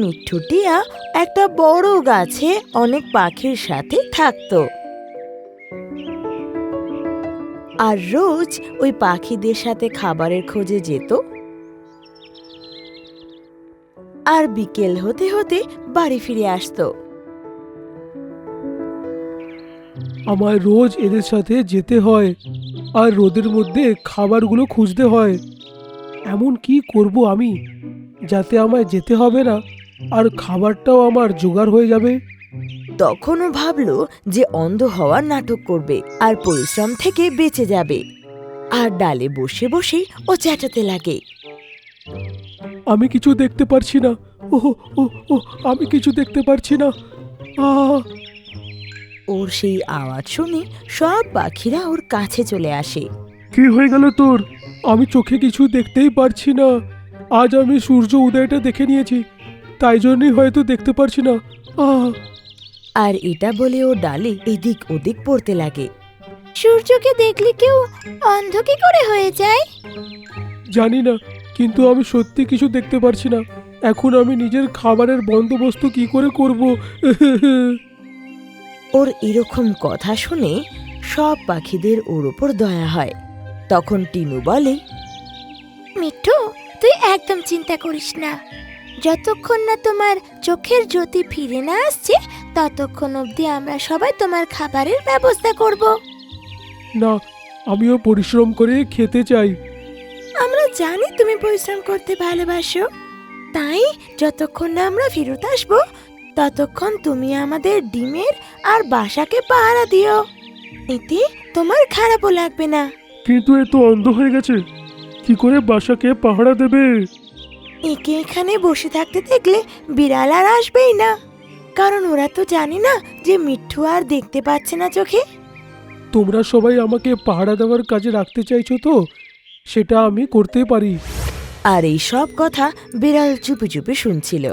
মিঠু টিয়া একটা বড় গাছে অনেক পাখির সাথে থাকতো আর রোজ ওই পাখিদের সাথে খাবারের খোঁজে যেত আর বিকেল হতে হতে বাড়ি ফিরে আসতো। আমায় রোজ এদের সাথে যেতে হয় আর রোদের মধ্যে খাবারগুলো খুঁজতে হয়। এমন কি করব আমি যাতে আমায় যেতে হবে না আর খাবারটাও আমার জোগাড় হয়ে যাবে? তখনও ভাবলো যে অন্ধ হওয়ার নাটক করবে আর পরিশ্রম থেকে বেঁচে যাবে। আর ডালে বসে বসে ও চেঁচাতে লাগে, আমি কিছু দেখতে পারছি না। ও ও ও আমি কিছু দেখতে পারছি না। আহ ওর সেই আওয়াজ শুনে সব পাখিরা ওর কাছে চলে আসে। কি হয়ে গেল তোর? আমি চোখে কিছু দেখতেই পারছি না। আজ আমি সূর্য উদয়টা দেখে নিয়েছি, তাই জন্যই হয়তো দেখতে পারছি না। আহ আর এটা বলে ও ডালে এদিক ওদিক পড়তে লাগে। সূর্যকে দেখলে কেউ অন্ধ কি করে হয়ে যায়? জানি না, কিন্তু আমি সত্যি কিছু দেখতে পারছি না। এখন আমি নিজের খাবারের বন্দোবস্ত কি করে করব? ওর এরকম কথা শুনে সব পাখিদের ওর ওপর দয়া হয়। তখন টিনু বলে, মিঠু, তুই একদম চিন্তা করিস না। যতক্ষণ না তোমার চোখের জ্যোতি ফিরে না আসছে ততক্ষণ অবধি আমরা সবাই তোমার খাবারের ব্যবস্থা করব। না, আমিও পরিশ্রম করে খেতে চাই। আমরা জানি তুমি পরিশ্রম করতে ভালোবাসো, তাই যতক্ষণ না আমরা ফেরত আসবো ততক্ষণ তুমি আমাদের ডিমের আর বাসাকে পাহারা দিও। এতে তোমার খারাপও লাগবে না। কিন্তু এ তো অন্ধ হয়ে গেছে, কি করে বাসাকে পাহারা দেবে? একে এখানে বসে থাকতে দেখলে বিড়াল আর আসবেই না, কারণ ওরা তো জানে না যে মিঠু আর দেখতে পাচ্ছে না চোখে। তোমরা সবাই আমাকে পাহারা দেওয়ার কাজে রাখতে চাইছো তো, সেটা আমি করতে পারি। আর এই সব কথা বিড়াল চুপি চুপি শুনছিল।